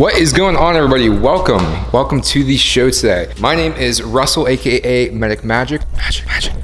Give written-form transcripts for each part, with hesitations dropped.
What is going on, everybody? Welcome to the show today. My name is Russell, aka Medic Magic.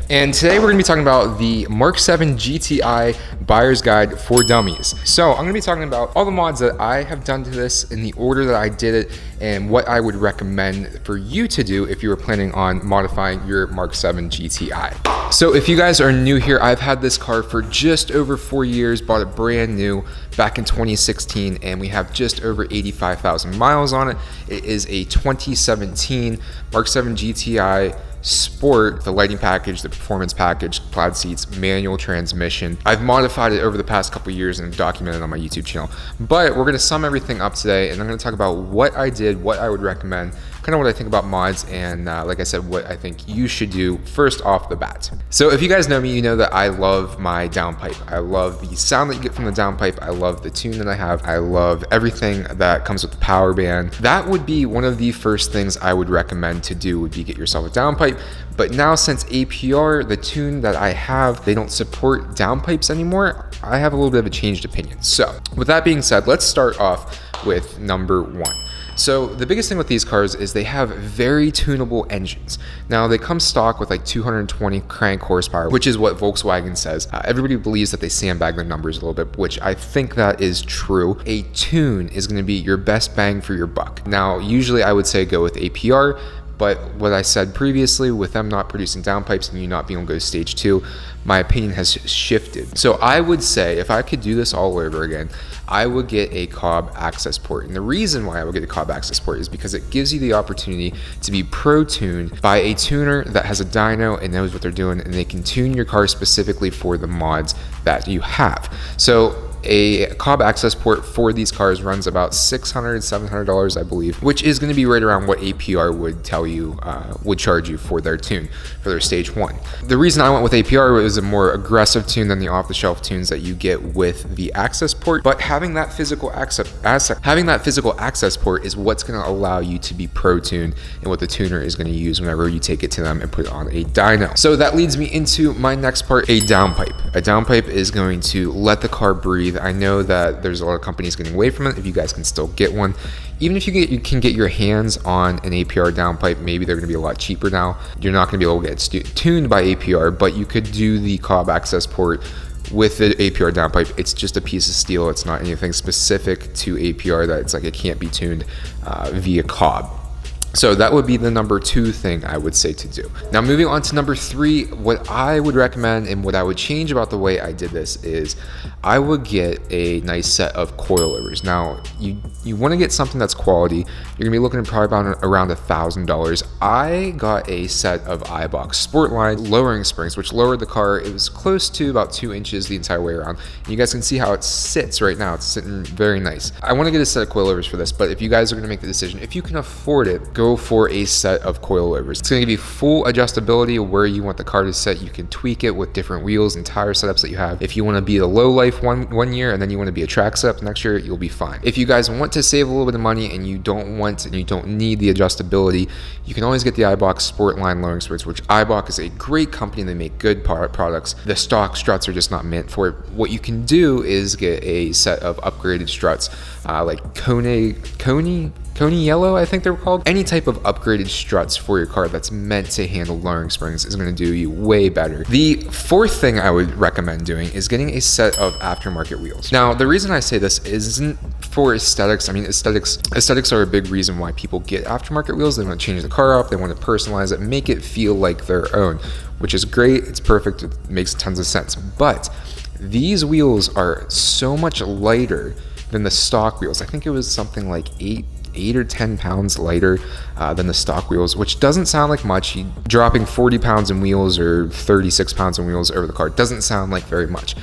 And today we're gonna be talking about the MK7 GTI Buyer's Guide for Dummies. So I'm gonna be talking about all the mods that I have done to this in the order that I did it and what I would recommend for you to do if you were planning on modifying your MK7 GTI. So if you guys are new here, I've had this car for just over 4 years, bought it brand new back in 2016, and we have just over 85,000 miles on it. It is a 2017 MK7 GTI Sport, the lighting package, the performance package, plaid seats, manual transmission. I've modified it over the past couple years and documented on my YouTube channel. But we're gonna sum everything up today, and I'm gonna talk about what I did, what I would recommend, kind of what I think about mods, and like I said, what I think you should do first off the bat. So if you guys know me, you know that I love my downpipe. I love the sound that you get from the downpipe. I love the tune that I have. I love everything that comes with the power band. That would be one of the first things I would recommend to do, would be get yourself a downpipe. But now, since Apr, the tune that I have, they don't support downpipes anymore, I have a little bit of a changed opinion. So with that being said, let's start off with number one. So the biggest thing with these cars is they have very tunable engines. Now they come stock with like 220 crank horsepower, which is what Volkswagen says. Everybody believes that they sandbag their numbers a little bit, which I think that is true. A tune is going to be your best bang for your buck. Now, usually I would say go with Apr, but what I said previously, with them not producing downpipes and you not being able to go to stage 2, my opinion has shifted. So I would say if I could do this all over again, I would get a Cobb access port. And the reason why I would get a Cobb access port is because it gives you the opportunity to be pro-tuned by a tuner that has a dyno and knows what they're doing, and they can tune your car specifically for the mods that you have. So a Cobb access port for these cars runs about $600, $700, I believe, which is going to be right around what Apr would tell you, would charge you for their tune, for their stage 1. The reason I went with Apr was a more aggressive tune than the off-the-shelf tunes that you get with the access port. But having that physical access port is what's going to allow you to be pro-tuned and what the tuner is going to use whenever you take it to them and put it on a dyno. So that leads me into my next part, a downpipe. A downpipe is going to let the car breathe. I know that there's a lot of companies getting away from it. If you guys can still get one, even if you can get your hands on an Apr downpipe, maybe they're going to be a lot cheaper now. You're not going to be able to get tuned by Apr, but you could do the Cobb access port with the Apr downpipe. It's just a piece of steel. It's not anything specific to Apr that it's like it can't be tuned via Cobb. So that would be the number 2 thing I would say to do. Now moving on to number 3, what I would recommend and what I would change about the way I did this is I would get a nice set of coilovers. Now you want to get something that's quality. You're gonna be looking at probably about around $1,000. I got a set of Eibach Sportline lowering springs, which lowered the car. It was close to about 2 inches the entire way around. And you guys can see how it sits right now. It's sitting very nice. I want to get a set of coilovers for this, but if you guys are gonna make the decision, if you can afford it, go for a set of coilovers. It's going to give you full adjustability where you want the car to sit. You can tweak it with different wheels and tire setups that you have. If you want to be the low life one year and then you want to be a track setup next year, you'll be fine. If you guys want to save a little bit of money and you don't need the adjustability, you can always get the Eibach Sportline lowering springs, which Eibach is a great company. They make good products. The stock struts are just not meant for it. What you can do is get a set of upgraded struts, like Coney Yellow, I think they're called. Any type of upgraded struts for your car that's meant to handle lowering springs is going to do you way better. The 4th thing I would recommend doing is getting a set of aftermarket wheels. Now, the reason I say this isn't for aesthetics. I mean, aesthetics are a big reason why people get aftermarket wheels. They want to change the car up, they want to personalize it, make it feel like their own, which is great. It's perfect. It makes tons of sense. But these wheels are so much lighter than the stock wheels. I think it was something like 8 or 10 pounds lighter than the stock wheels, which doesn't sound like much. Dropping 40 pounds in wheels or 36 pounds in wheels over the car doesn't sound like very much.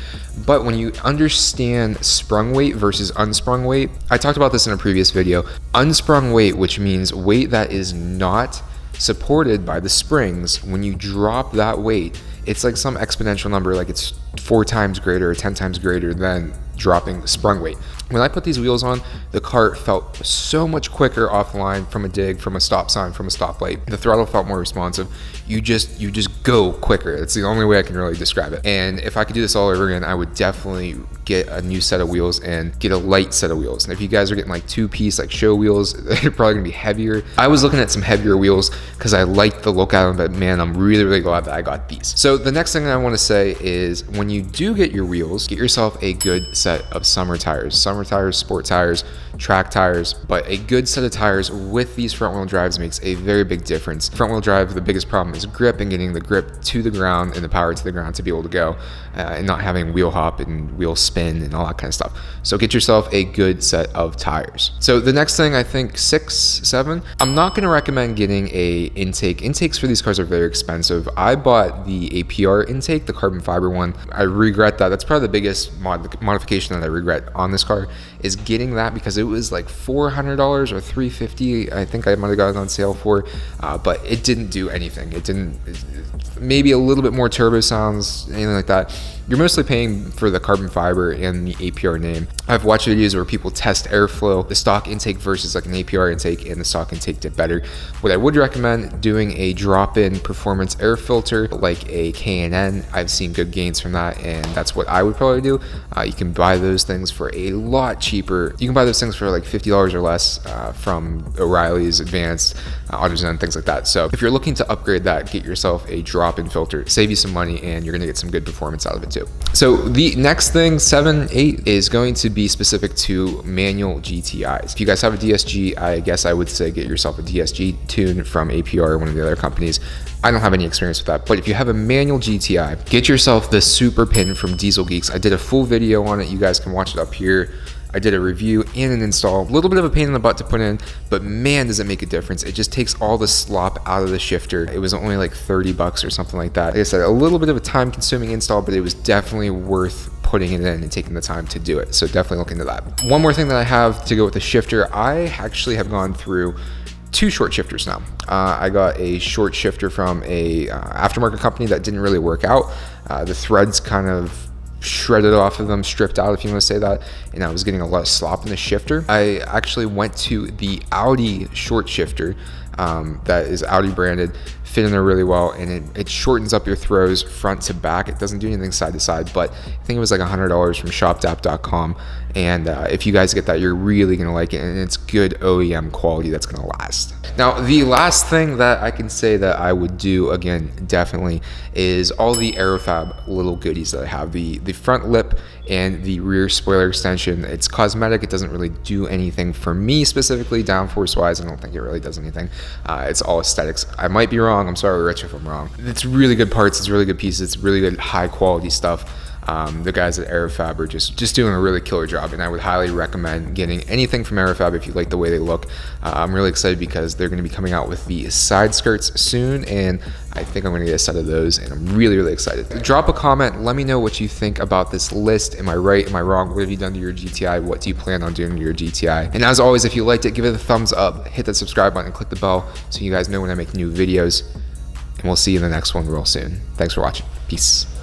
But when you understand sprung weight versus unsprung weight, I talked about this in a previous video. Unsprung weight, which means weight that is not supported by the springs, when you drop that weight, it's like some exponential number, like it's 4 times greater or 10 times greater than dropping sprung weight. When I put these wheels on, the car felt so much quicker off the line, from a dig, from a stop sign, from a stoplight. The throttle felt more responsive. You just go quicker. It's the only way I can really describe it. And if I could do this all over again, I would definitely get a new set of wheels and get a light set of wheels. And if you guys are getting like 2-piece like show wheels, they're probably gonna be heavier. I was looking at some heavier wheels because I liked the look of them, but man, I'm really glad that I got these. So the next thing I want to say is, when you do get your wheels, get yourself a good set of summer tires, sport tires, track tires. But a good set of tires with these front wheel drives makes a very big difference. Front wheel drive, the biggest problem is grip, and getting the grip to the ground and the power to the ground to be able to go, and not having wheel hop and wheel spin and all that kind of stuff. So get yourself a good set of tires. So the next thing, I think 6, 7, I'm not going to recommend getting a intake. Intakes for these cars are very expensive. I bought the Apr Intake, the carbon fiber one. I regret that. That's probably the biggest modification that I regret on this car, is getting that, because it was like $400 or $350. I think I might have gotten it on sale for, but it didn't do anything. It didn't, maybe a little bit more turbo sounds, anything like that. You're mostly paying for the carbon fiber and the Apr name. I've watched videos where people test airflow, the stock intake versus like an Apr intake, and the stock intake did better. What I would recommend, doing a drop-in performance air filter like a K&N. I've seen good gains from that, and that's what I would probably do. You can buy those things for a lot cheaper. You can buy those things for like $50 or less from O'Reilly's, Advanced, AutoZone, things like that. So if you're looking to upgrade that, get yourself a drop-in filter. Save you some money, and you're gonna get some good performance out of it too. So the next thing, 7, 8, is going to be specific to manual GTIs. If you guys have a DSG, I guess I would say get yourself a DSG tune from Apr or one of the other companies. I don't have any experience with that, but if you have a manual GTI, get yourself the Super Pin from Diesel Geeks. I did a full video on it. You guys can watch it up here. I did a review and an install. A little bit of a pain in the butt to put in, but man, does it make a difference. It just takes all the slop out of the shifter. It was only like 30 bucks or something like that. Like I said, a little bit of a time consuming install, but it was definitely worth putting it in and taking the time to do it. So definitely look into that. One more thing that I have to go with the shifter, I actually have gone through 2 short shifters now. I got a short shifter from a aftermarket company that didn't really work out. The threads kind of shredded off of them, stripped out, if you want to say that, and I was getting a lot of slop in the shifter. I actually went to the Audi short shifter that is Audi branded, fit in there really well, and it shortens up your throws front to back. It doesn't do anything side to side, but I think it was like $100 from shopdap.com, and if you guys get that, you're really gonna like it, and it's good OEM quality that's gonna last. Now, the last thing that I can say that I would do, again, definitely, is all the Aerofab little goodies that I have. The front lip and the rear spoiler extension. It's cosmetic. It doesn't really do anything for me specifically, downforce wise. I don't think it really does anything. It's all aesthetics. I might be wrong. I'm sorry, Rich, if I'm wrong. It's really good parts. It's really good pieces. It's really good high quality stuff. The guys at Aerofab are just doing a really killer job, and I would highly recommend getting anything from Aerofab if you like the way they look. I'm really excited because they're going to be coming out with the side skirts soon, and I think I'm going to get a set of those, and I'm really excited. Drop a comment. Let me know what you think about this list. Am I right? Am I wrong? What have you done to your GTI? What do you plan on doing to your GTI? And as always, if you liked it, give it a thumbs up, hit that subscribe button, and click the bell so you guys know when I make new videos. And we'll see you in the next one real soon. Thanks for watching. Peace.